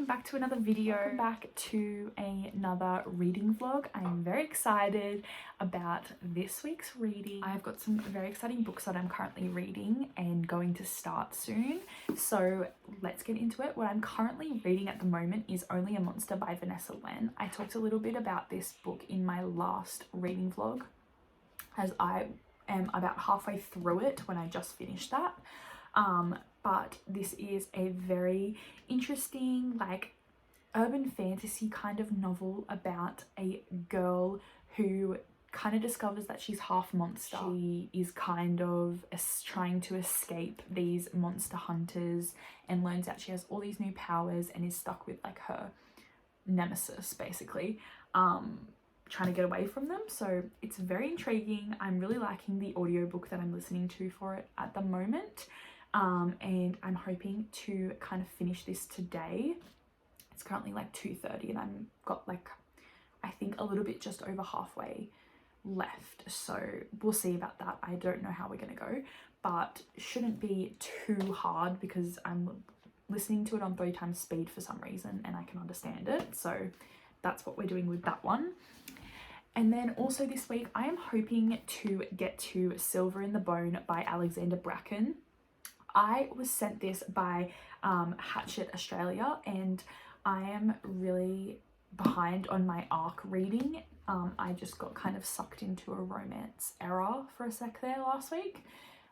welcome back to another video. Welcome back to another reading vlog. I'm very excited about this week's reading. I've got some very exciting books that I'm currently reading and going to start soon. So let's get into it. What I'm currently reading at the moment is Only a Monster by Vanessa Wen. I talked a little bit about this book in my last reading vlog, as I am about halfway through it when I just finished that. But this is a very interesting, like, urban fantasy kind of novel about a girl who kind of discovers that she's half monster. She is kind of trying to escape these monster hunters and learns that she has all these new powers and is stuck with, like, her nemesis, basically, trying to get away from them. So it's very intriguing. I'm really liking the audiobook that I'm listening to for it at the moment. And I'm hoping to kind of finish this today. It's currently like 2:30 and I'm got, like, I think a little bit just over halfway left. So we'll see about that. I don't know how we're gonna go, but shouldn't be too hard because I'm listening to it on 3 times speed for some reason and I can understand it. So that's what we're doing with that one. And then also this week, I am hoping to get to Silver in the Bone by Alexandra Bracken. I was sent this by Hatchet Australia and I am really behind on my ARC reading. I just got kind of sucked into a romance era for a sec there last week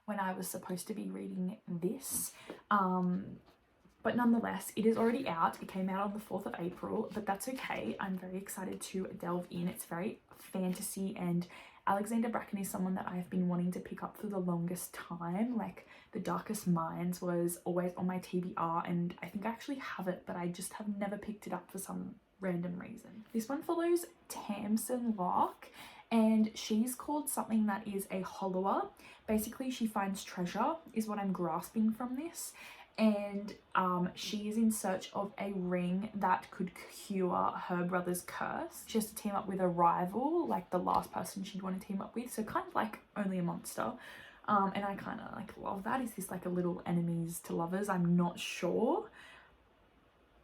when I was supposed to be reading this. But nonetheless, it is already out. It came out on the 4th of April, but that's okay. I'm very excited to delve in. It's very fantasy, and Alexandra Bracken is someone that I've been wanting to pick up for the longest time. Like, The Darkest Minds was always on my TBR and I think I actually have it, but I just have never picked it up for some random reason. This one follows Tamsin Locke and she's called something that is a hollower. Basically, she finds treasure is what I'm grasping from this. And she is in search of a ring that could cure her brother's curse. She has to team up with a rival, like the last person she'd want to team up with, so kind of like Only a Monster. And I kind of like love that. Is this like a little enemies to lovers? I'm not sure,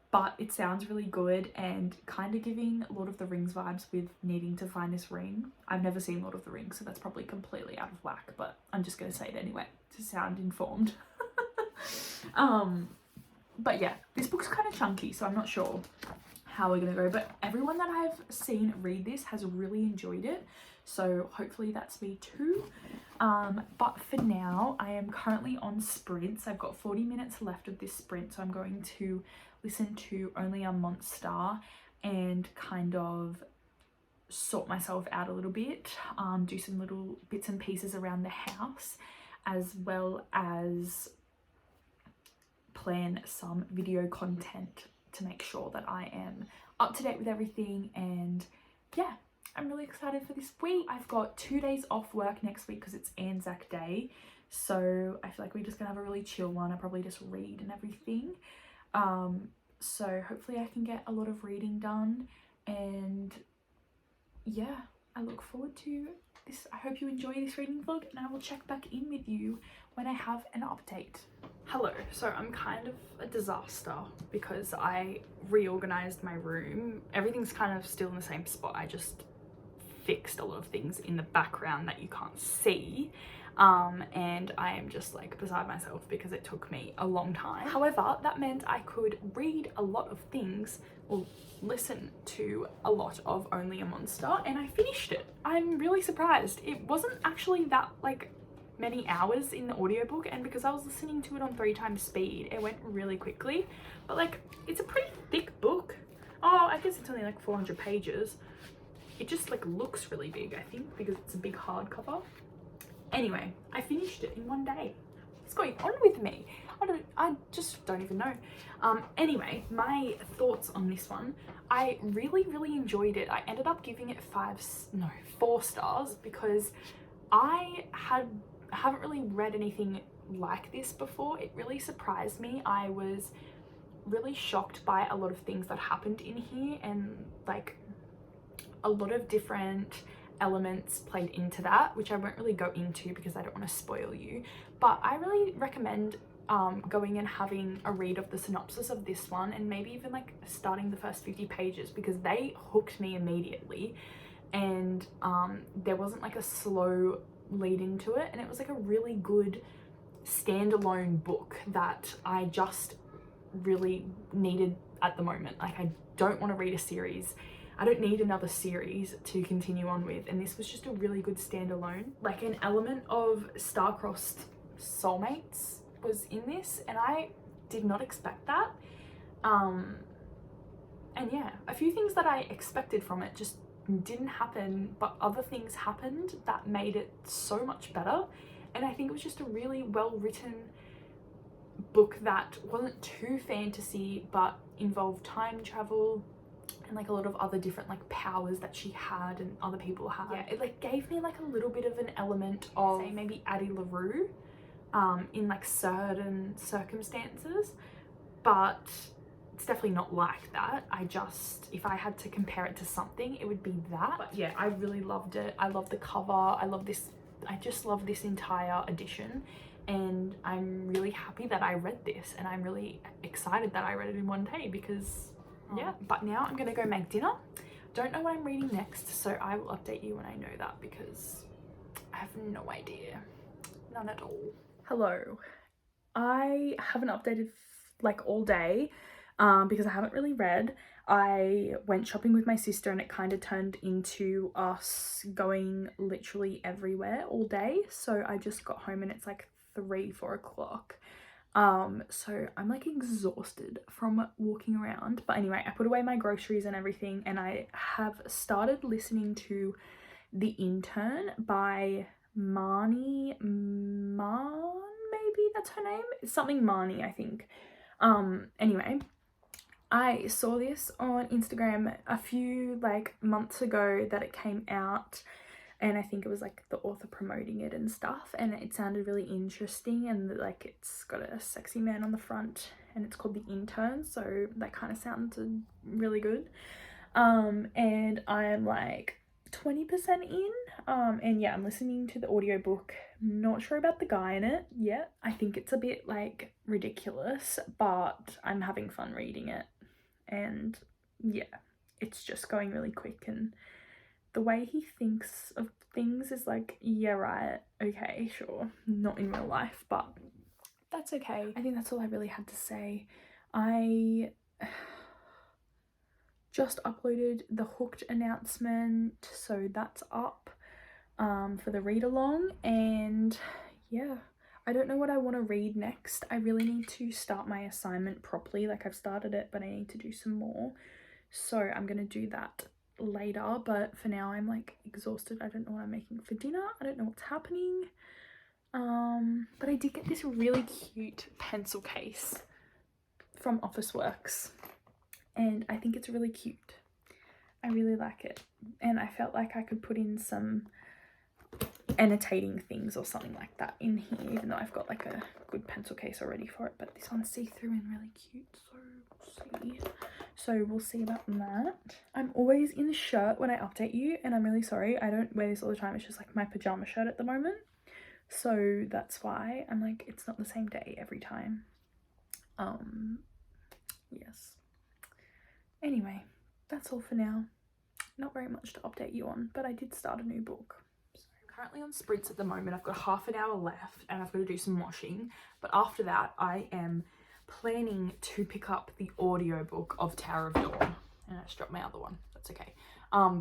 but it sounds really good and kind of giving Lord of the Rings vibes with needing to find this ring. I've never seen Lord of the Rings, so that's probably completely out of whack, but I'm just going to say it anyway to sound informed. But yeah, this book's kind of chunky, so I'm not sure how we're gonna go, but everyone that I've seen read this has really enjoyed it, so hopefully that's me too. But for now, I am currently on sprints. I've got 40 minutes left of this sprint, so I'm going to listen to Only a Monster and kind of sort myself out a little bit, do some little bits and pieces around the house, as well as plan some video content to make sure that I am up to date with everything. And yeah, I'm really excited for this week. I've got 2 days off work next week because it's Anzac Day, so I feel like we're just gonna have a really chill one. I probably just read and everything. So hopefully I can get a lot of reading done, and yeah, I look forward to this. I hope you enjoy this reading vlog and I will check back in with you when I have an update. Hello, so I'm kind of a disaster because I reorganized my room. Everything's kind of still in the same spot. I just fixed a lot of things in the background that you can't see. And I am just like beside myself because it took me a long time. However, that meant I could read a lot of things or listen to a lot of Only a Monster, and I finished it. I'm really surprised. It wasn't actually that like many hours in the audiobook, and because I was listening to it on 3 times speed, it went really quickly. But like, it's a pretty thick book. Oh, I guess it's only like 400 pages. It just like looks really big, I think, because it's a big hardcover. Anyway, I finished it in 1 day. What's going on with me? I just don't even know. Anyway, my thoughts on this one. I really enjoyed it. I ended up giving it 4 stars because I haven't really read anything like this before. It really surprised me. I was really shocked by a lot of things that happened in here, and like a lot of different elements played into that, which I won't really go into because I don't want to spoil you. But I really recommend going and having a read of the synopsis of this one, and maybe even like starting the first 50 pages, because they hooked me immediately. And there wasn't like a slow lead into it, and it was like a really good standalone book that I just really needed at the moment. Like, I don't want to read a series. I don't need another series to continue on with, and this was just a really good standalone. Like, an element of star-crossed soulmates was in this, and I did not expect that. And yeah, a few things that I expected from it just didn't happen, but other things happened that made it so much better. And I think it was just a really well written book that wasn't too fantasy, but involved time travel and like a lot of other different like powers that she had and other people had. Yeah, it like gave me like a little bit of an element of, say, maybe Addie LaRue in like certain circumstances, but it's definitely not like that. I just, if I had to compare it to something, it would be that. But yeah, I really loved it. I love the cover. I love this. I just love this entire edition, and I'm really happy that I read this, and I'm really excited that I read it in one day because yeah. But now I'm gonna go make dinner. Don't know what I'm reading next, so I will update you when I know that, because I have no idea. None at all. Hello. I haven't updated like all day because I haven't really read. I went shopping with my sister, and it kind of turned into us going literally everywhere all day. So I just got home and it's like 3-4 o'clock. So I'm like exhausted from walking around. But anyway, I put away my groceries and everything, and I have started listening to The Intern by Maybe that's her name. It's something Marnie, I think. Anyway, I saw this on Instagram a few like months ago that it came out, and I think it was like the author promoting it and stuff, and it sounded really interesting, and like it's got a sexy man on the front, and it's called The Intern, so that kind of sounded really good. And I'm like 20% in, and yeah, I'm listening to the audiobook. Not sure about the guy in it yet. I think it's a bit like ridiculous, but I'm having fun reading it, and yeah, it's just going really quick, and the way he thinks of things is like, yeah, right, okay, sure, not in real life, but that's okay. I think that's all I really had to say. I just uploaded the Hooked announcement, so that's up for the read along, and yeah, I don't know what I want to read next. I really need to start my assignment properly. Like, I've started it, but I need to do some more, so I'm gonna do that later. But for now, I'm like exhausted. I don't know what I'm making for dinner. I don't know what's happening. But I did get this really cute pencil case from Officeworks, and I think it's really cute. I really like it, and I felt like I could put in some annotating things or something like that in here, even though I've got like a good pencil case already for it. But this one's see-through and really cute, so we'll see about that. I'm always in the shirt when I update you, and I'm really sorry. I don't wear this all the time. It's just like my pajama shirt at the moment, so that's why I'm like, it's not the same day every time. Yes, anyway, that's all for now. Not very much to update you on, but I did start a new book. So I'm currently on sprints at the moment. I've got half an hour left, and I've got to do some washing, but after that I am planning to pick up the audiobook of Tower of Dawn, and I just dropped my other one. That's okay,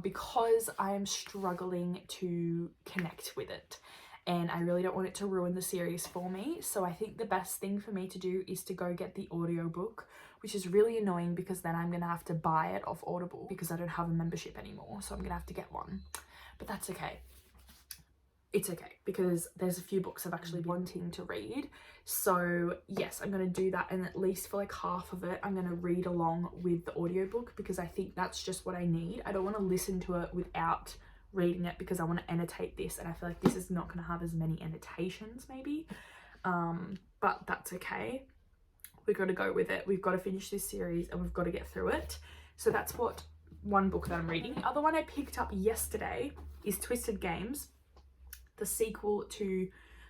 because I am struggling to connect with it, and I really don't want it to ruin the series for me. So I think the best thing for me to do is to go get the audiobook, which is really annoying because then I'm gonna have to buy it off Audible because I don't have a membership anymore, so I'm gonna have to get one. But that's okay. It's okay, because there's a few books I've actually been wanting to read. So yes, I'm gonna do that, and at least for like half of it I'm gonna read along with the audiobook, because I think that's just what I need. I don't want to listen to it without reading it, because I want to annotate this, and I feel like this is not going to have as many annotations maybe, but that's okay. We've got to go with it. We've got to finish this series, and we've got to get through it. So that's what one book that I'm reading. The other one I picked up yesterday is Twisted Games, the sequel to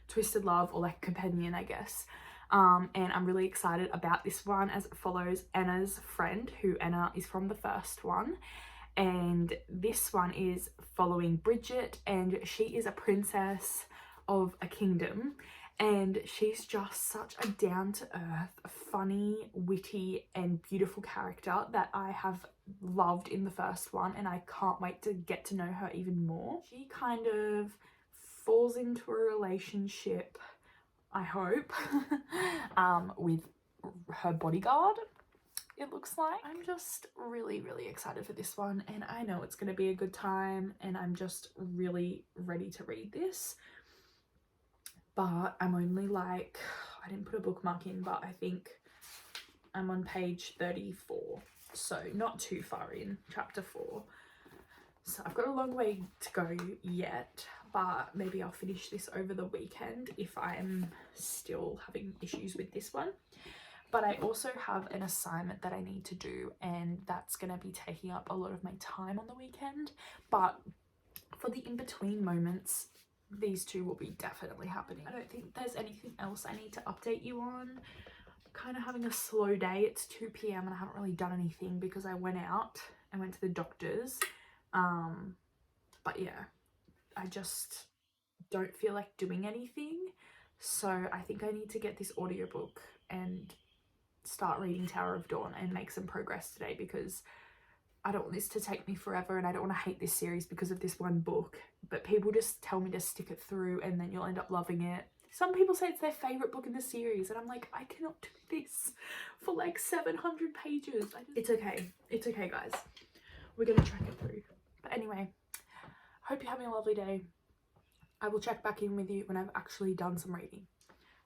Twisted Love, or like companion, I guess. and I'm really excited about this one as it follows Anna's friend, who Anna is from the first one. And this one is following Bridget, and she is a princess of a kingdom, and she's just such a down-to-earth, funny, witty and beautiful character that I have loved in the first one, and I can't wait to get to know her even more. She kind of falls into a relationship, I hope, with her bodyguard, it looks like. I'm just really excited for this one, and I know it's going to be a good time, and I'm just really ready to read this. But I'm only like, I didn't put a bookmark in, but I think I'm on page 34, so not too far in, chapter 4. So I've got a long way to go yet, but maybe I'll finish this over the weekend if I'm still having issues with this one. But I also have an assignment that I need to do, and that's going to be taking up a lot of my time on the weekend. But for the in-between moments, these two will be definitely happening. I don't think there's anything else I need to update you on. I'm kind of having a slow day. It's 2 p.m. and I haven't really done anything because I went out. I went to the doctor's. But yeah, I just don't feel like doing anything. So I think I need to get this audiobook and start reading Tower of Dawn and make some progress today, because I don't want this to take me forever, and I don't want to hate this series because of this one book. But people just tell me to stick it through and then you'll end up loving it. Some people say it's their favourite book in the series, and I'm like, I cannot do this for like 700 pages. It's okay. It's okay, guys. We're going to track it through. But anyway, hope you're having a lovely day. I will check back in with you when I've actually done some reading.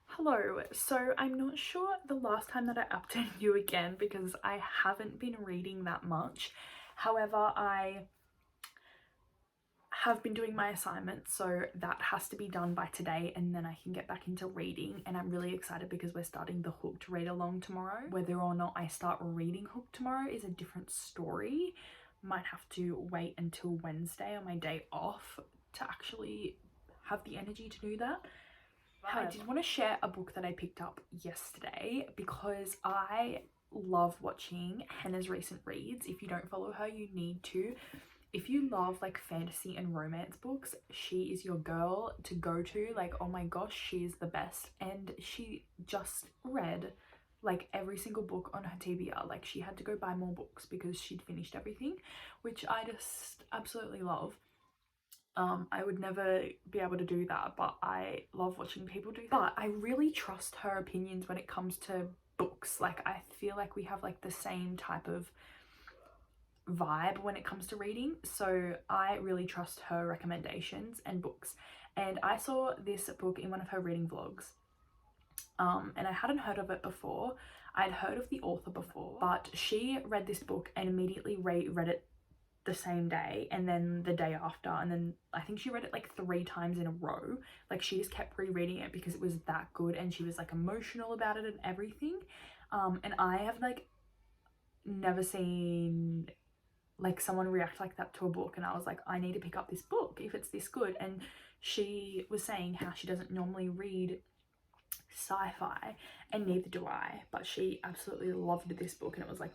Hello, so I'm not sure the last time that I updated you again because I haven't been reading that much. However, I have been doing my assignment, so that has to be done by today, and then I can get back into reading. And I'm really excited because we're starting the Hooked read along tomorrow. Whether or not I start reading Hooked tomorrow is a different story. Might have to wait until Wednesday on my day off to actually have the energy to do that. I did want to share a book that I picked up yesterday because I love watching Hannah's recent reads. If you don't follow her, you need to. If you love like fantasy and romance books, she is your girl to go to. Like, oh my gosh, she is the best. And she just read like every single book on her TBR. Like, she had to go buy more books because she'd finished everything, which I just absolutely love. I would never be able to do that, but I love watching people do that. But I really trust her opinions when it comes to books. Like, I feel like we have like the same type of vibe when it comes to reading, so I really trust her recommendations and books. And I saw this book in one of her reading vlogs, and I hadn't heard of it before. I'd heard of the author before, but she read this book and immediately read it the same day, and then the day after, and then I think she read it like 3 times in a row. Like, she just kept rereading it because it was that good, and she was like emotional about it and everything. And I have like never seen like someone react like that to a book, and I was like, I need to pick up this book if it's this good. And she was saying how she doesn't normally read sci-fi, and neither do I, but she absolutely loved this book, and it was like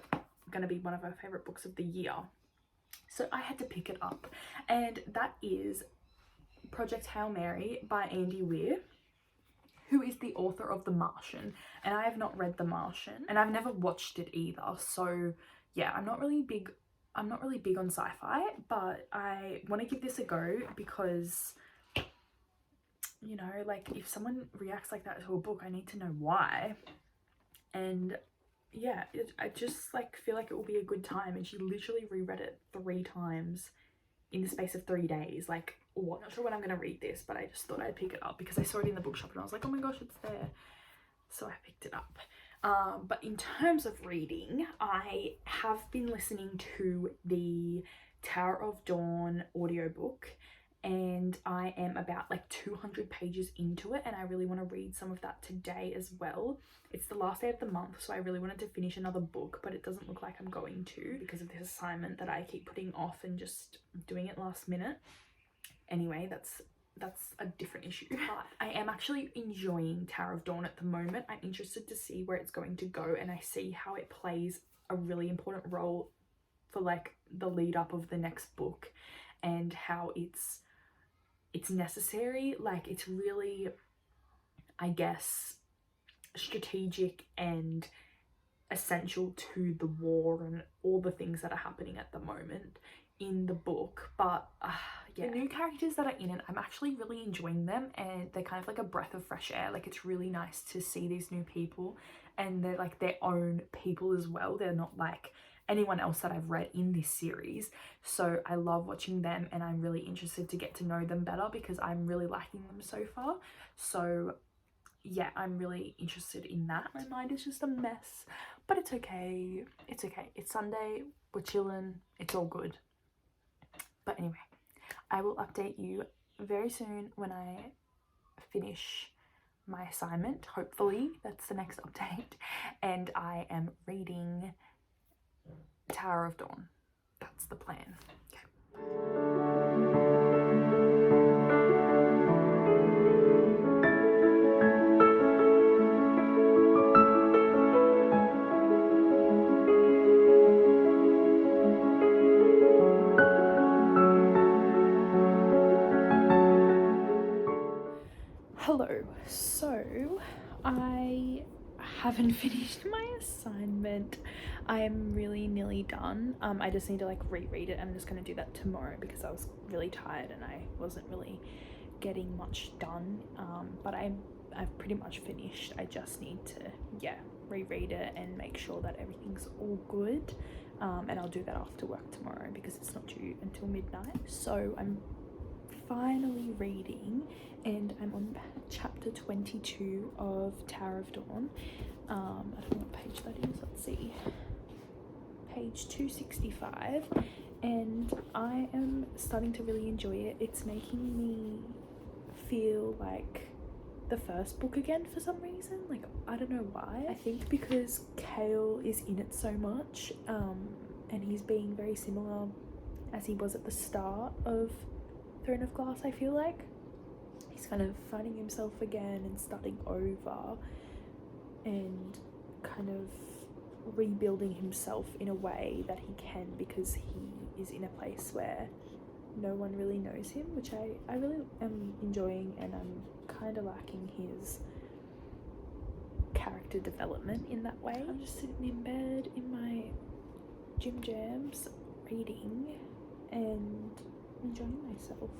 gonna be one of her favorite books of the year. So I had to pick it up, and that is Project Hail Mary by Andy Weir, who is the author of The Martian. And I have not read The Martian, and I've never watched it either. So yeah, I'm not really big on sci-fi, but I want to give this a go because, you know, like, if someone reacts like that to a book, I need to know why. And yeah, I just like feel like it will be a good time. And she literally reread it 3 times in the space of 3 days. Like, what? Not sure when I'm gonna read this, but I just thought I'd pick it up because I saw it in the bookshop and I was like, oh my gosh, it's there. So I picked it up. But in terms of reading, I have been listening to the Tower of Dawn audiobook, and I am about like 200 pages into it, and I really want to read some of that today as well. It's the last day of the month, so I really wanted to finish another book, but it doesn't look like I'm going to because of this assignment that I keep putting off and just doing it last minute. Anyway, that's that's a different issue. But I am actually enjoying Tower of Dawn at the moment. I'm interested to see where it's going to go, and I see how it plays a really important role for like the lead up of the next book, and how it's necessary. Like, it's really, I guess, strategic and essential to the war and all the things that are happening at the moment in the book. But yeah, the new characters that are in it, I'm actually really enjoying them, and they're kind of like a breath of fresh air. Like, it's really nice to see these new people, and they're like their own people as well. They're not like anyone else that I've read in this series, so I love watching them, and I'm really interested to get to know them better because I'm really liking them so far. So yeah, I'm really interested in that. My mind is just a mess, but it's okay. It's okay. It's Sunday, we're chilling, it's all good. But anyway, I will update you very soon when I finish my assignment. Hopefully that's the next update, and I am reading Tower of Dawn. That's the plan. Hello, so I haven't finished my assignment. I am really nearly done. I just need to like reread it. I'm just going to do that tomorrow because I was really tired and I wasn't really getting much done. But I've pretty much finished. I just need to reread it and make sure that everything's all good. And I'll do that after work tomorrow because it's not due until midnight. So I'm finally reading, and I'm on chapter 22 of Tower of Dawn. I don't know what page that is. Let's see, page 265, and I am starting to really enjoy it. It's making me feel like the first book again for some reason. Like, I don't know why. I think because Kale is in it so much, and he's being very similar as he was at the start of Throne of Glass. I feel like he's kind of finding himself again and starting over and kind of rebuilding himself in a way that he can, because he is in a place where no one really knows him, which I really am enjoying, and I'm kind of liking his character development in that way. I'm just sitting in bed in my gym jams reading and enjoying myself.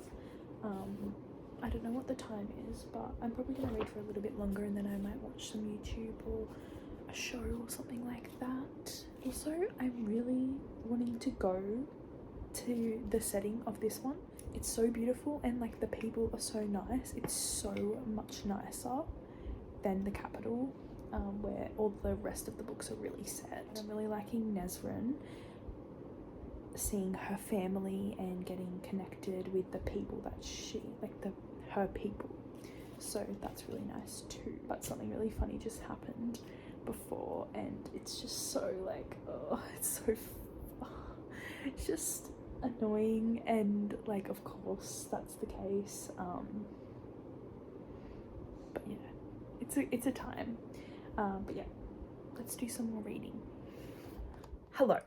I don't know what the time is, but I'm probably gonna read for a little bit longer, and then I might watch some YouTube or a show or something like that. Also, I'm really wanting to go to the setting of this one. It's so beautiful, and like the people are so nice. It's so much nicer than the capital, where all the rest of the books are really set. I'm really liking Nesrin, seeing her family and getting connected with the people that she, like her people. So that's really nice too. But something really funny just happened before, and it's just so like, oh, it's just annoying, and like of course that's the case. But yeah, it's a time. But yeah, let's do some more reading. Hello.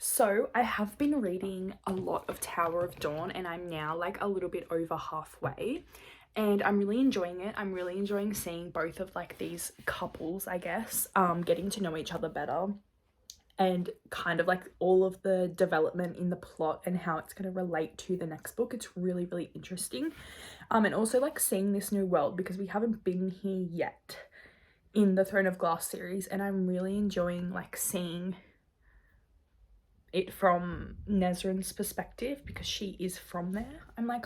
So I have been reading a lot of Tower of Dawn, and I'm now like a little bit over halfway, and I'm really enjoying it. I'm really enjoying seeing both of like these couples, I guess, getting to know each other better, and kind of like all of the development in the plot and how it's going to relate to the next book. It's really, really interesting. And also like seeing this new world, because we haven't been here yet in the Throne of Glass series, and I'm really enjoying like seeing it from Nesrin's perspective, because she is from there. I'm like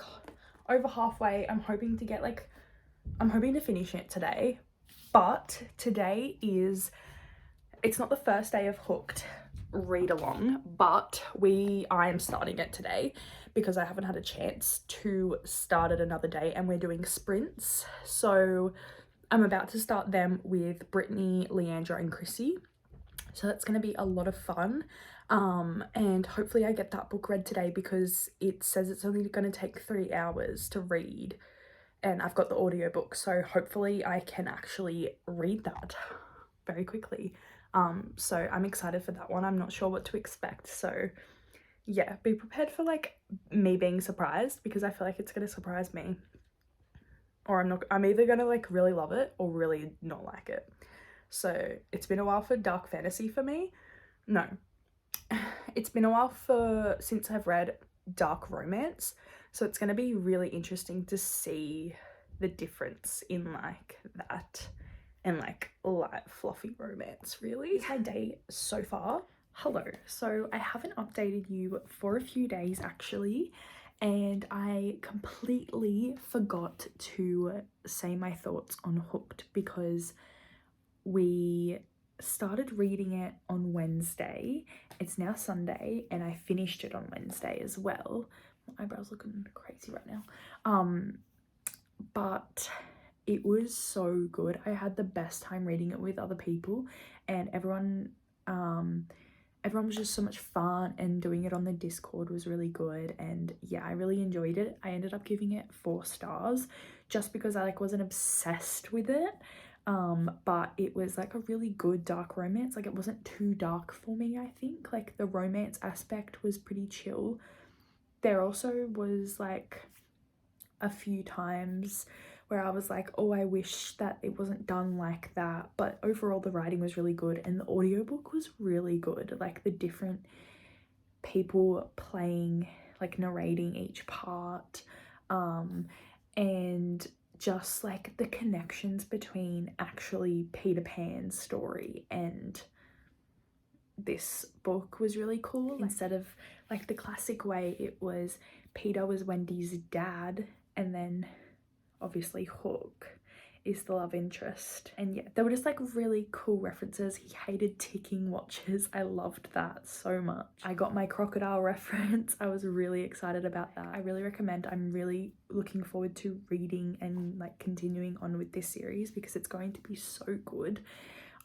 over halfway. I'm hoping to finish it today, but today is, it's not the first day of Hooked read along, but I am starting it today because I haven't had a chance to start it another day, and we're doing sprints. So I'm about to start them with Brittany, Leandra and Chrissy. So that's going to be a lot of fun. And hopefully I get that book read today, because it says it's only going to take 3 hours to read. and I've got the audiobook, so hopefully I can actually read that very quickly. So I'm excited for that one. I'm not sure what to expect, so yeah, be prepared for like me being surprised, because I feel like it's gonna surprise me, or I'm either gonna like really love it or really not like it. So it's been a while for dark fantasy for me. No, it's been a while since I've read dark romance, so it's going to be really interesting to see the difference in like that and like light fluffy romance. Really, it's my day so far. Hello, so I haven't updated you for a few days actually, and I completely forgot to say my thoughts on Hooked, because we started reading it on Wednesday. It's now Sunday and I finished it on Wednesday as well. My eyebrows looking crazy right now. But it was so good. I had the best time reading it with other people, and everyone was just so much fun, and doing it on the Discord was really good. And yeah, I really enjoyed it. I ended up giving it 4 stars just because I like wasn't obsessed with it. But it was like a really good dark romance. Like it wasn't too dark for me, I think. Like the romance aspect was pretty chill. There also was like a few times where I was like, oh, I wish that it wasn't done like that. But overall the writing was really good, and the audiobook was really good. Like the different people playing, like narrating each part, and just like the connections between actually Peter Pan's story and this book was really cool. Instead of like the classic way it was Peter was Wendy's dad, and then obviously Hook is the love interest. And yeah, they were just like really cool references. He hated ticking watches. I loved that so much. I got my crocodile reference. I was really excited about that. I really recommend. I'm really looking forward to reading and like continuing on with this series because it's going to be so good.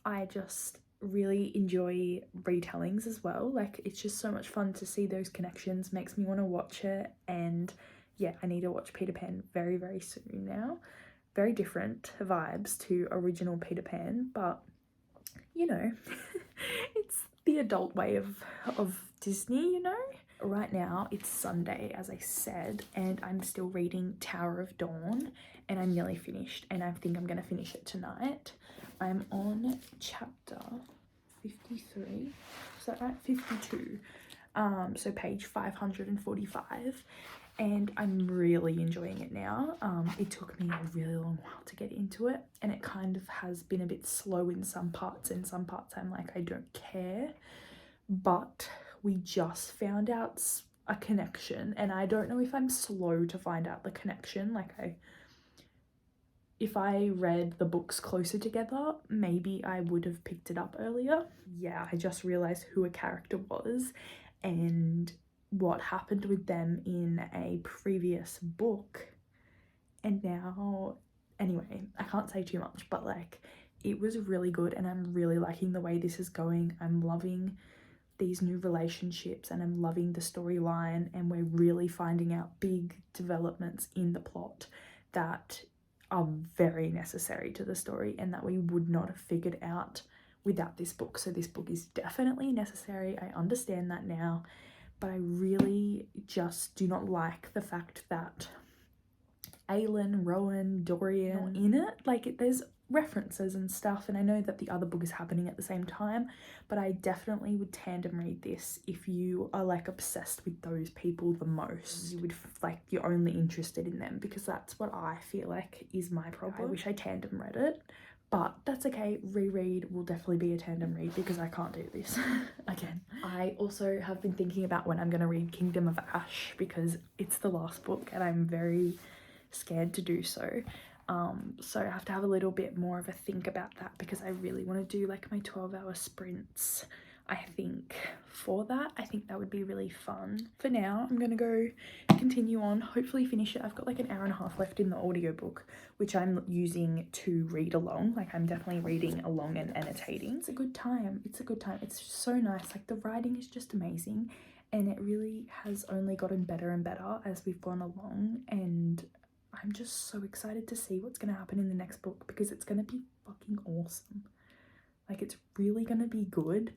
I just really enjoy retellings as well. Like it's just so much fun to see those connections. Makes me want to watch it. And yeah, I need to watch Peter Pan very, very soon now. Very different vibes to original Peter Pan, but you know, it's the adult way of Disney, you know? Right now it's Sunday, as I said, and I'm still reading Tower of Dawn, and I'm nearly finished, and I think I'm gonna finish it tonight. I'm on chapter 53, is that right? 52. So page 545, and I'm really enjoying it now. It took me a really long while to get into it, and it kind of has been a bit slow in some parts. In some parts I'm like, I don't care, but we just found out a connection, and I don't know if I'm slow to find out the connection. Like if I read the books closer together, maybe I would have picked it up earlier. Yeah, I just realized who a character was and what happened with them in a previous book. And now, anyway, I can't say too much, but like it was really good, and I'm really liking the way this is going. I'm loving these new relationships, and I'm loving the storyline, and we're really finding out big developments in the plot that are very necessary to the story and that we would not have figured out without this book. So this book is definitely necessary. I understand that now, but I really just do not like the fact that Aelin, Rowan, Dorian are in it. Like there's references and stuff, and I know that the other book is happening at the same time, but I definitely would tandem read this if you are like obsessed with those people the most. You would like, you're only interested in them, because that's what I feel like is my problem. I wish I tandem read it, but that's okay. Reread will definitely be a tandem read because I can't do this again. I also have been thinking about when I'm going to read Kingdom of Ash, because it's the last book and I'm very scared to do so. So I have to have a little bit more of a think about that, because I really want to do like my 12-hour sprints, I think, for that. I think that would be really fun. For now, I'm gonna go continue on, hopefully finish it. I've got like an hour and a half left in the audiobook, which I'm using to read along. Like I'm definitely reading along and annotating. It's a good time. It's a good time. It's so nice. Like the writing is just amazing, and it really has only gotten better and better as we've gone along, and I'm just so excited to see what's going to happen in the next book, because it's going to be fucking awesome. Like, it's really going to be good,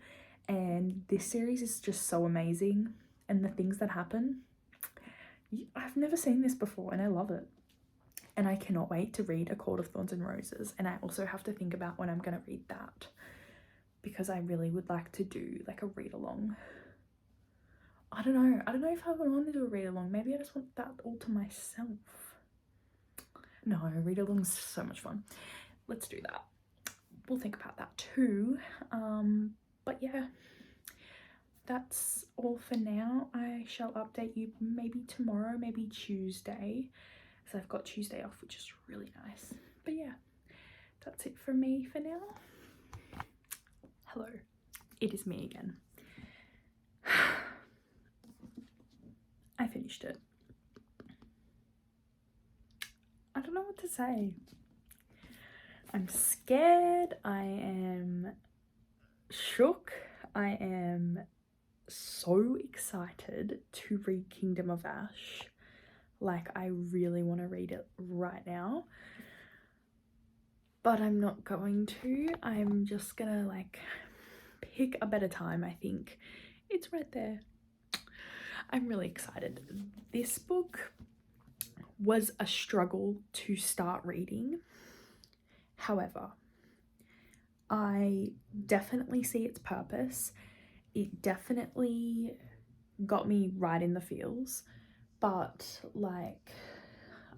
and this series is just so amazing, and the things that happen, I've never seen this before, and I love it. And I cannot wait to read A Court of Thorns and Roses, and I also have to think about when I'm going to read that, because I really would like to do like a read along. I don't know if I would want to do a read along. Maybe I just want that all to myself. No, read along's so much fun. Let's do that. We'll think about that too. But yeah, that's all for now. I shall update you maybe tomorrow, maybe Tuesday, so I've got Tuesday off, which is really nice. But yeah, that's it for me for now. Hello, it is me again. I finished it. I don't know what to say. I'm scared, I am shook, I am so excited to read Kingdom of Ash. Like, I really want to read it right now, but I'm not going to. I'm just gonna like pick a better time. I think it's right there. I'm really excited. This book was a struggle to start reading. However, I definitely see its purpose. It definitely got me right in the feels, but like,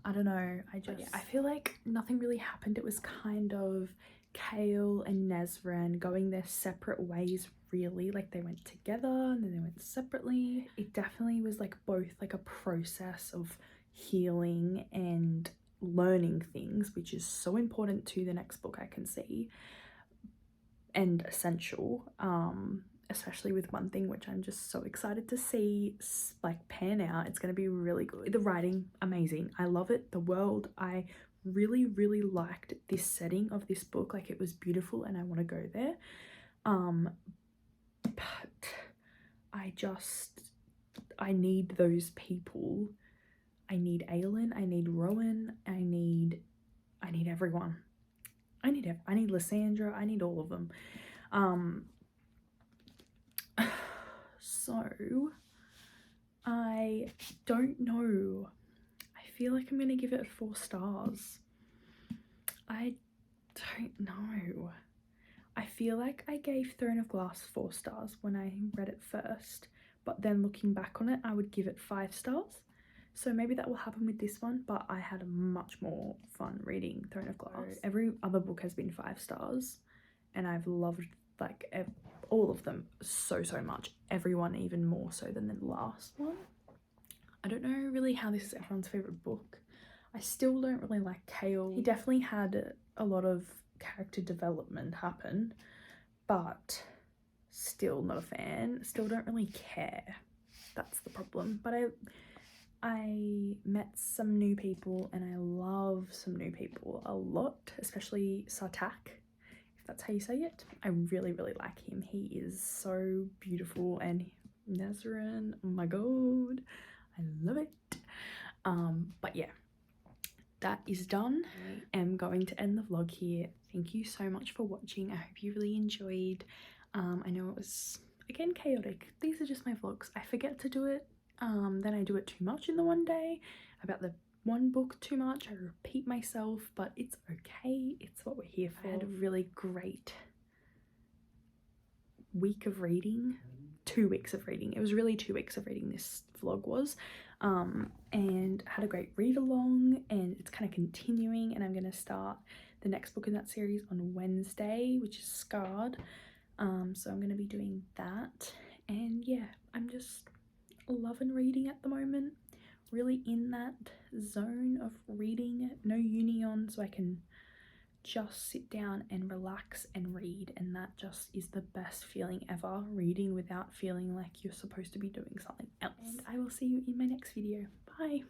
I don't know, I feel like nothing really happened. It was kind of Kale and Nesrin going their separate ways, really. Like, they went together and then they went separately. It definitely was like both like a process of healing and learning things, which is so important to the next book, I can see, and essential, especially with One Thing, which I'm just so excited to see like pan out. It's going to be really good. The writing, amazing. I love it. The world, I really liked this setting of this book. Like, it was beautiful and I want to go there. But I need those people. I need Aelin, I need Rowan, I need everyone. I need Lysandra, I need all of them. So I don't know. I feel like I'm gonna give it 4 stars. I don't know. I feel like I gave Throne of Glass 4 stars when I read it first, but then looking back on it, I would give it 5 stars. So maybe that will happen with this one, but I had much more fun reading Throne of Glass. Every other book has been 5 stars, and I've loved like all of them so much. Everyone even more so than the last one. I don't know really how this is everyone's favourite book. I still don't really like Kale. He definitely had a lot of character development happen, but still not a fan. Still don't really care. That's the problem. But I met some new people, and I love some new people a lot, especially Sartak, if that's how you say it. I really like him. He is so beautiful, and Nesrin, oh my god, I love it. But yeah, that is done. I am going to end the vlog here. Thank you so much for watching. I hope you really enjoyed. I know it was, again, chaotic. These are just my vlogs. I forget to do it. Then I do it too much in the one day, about the one book too much. I repeat myself, but it's okay. It's what we're here for. I had a really great week of reading. 2 weeks of reading. It was really 2 weeks of reading, this vlog was. And had a great read along, and it's kind of continuing, and I'm going to start the next book in that series on Wednesday, which is Scarred. So I'm going to be doing that, and yeah, I'm just loving reading at the moment. Really in that zone of reading. No uni on, so I can just sit down and relax and read, and that just is the best feeling ever, reading without feeling like you're supposed to be doing something else. And I will see you in my next video. Bye.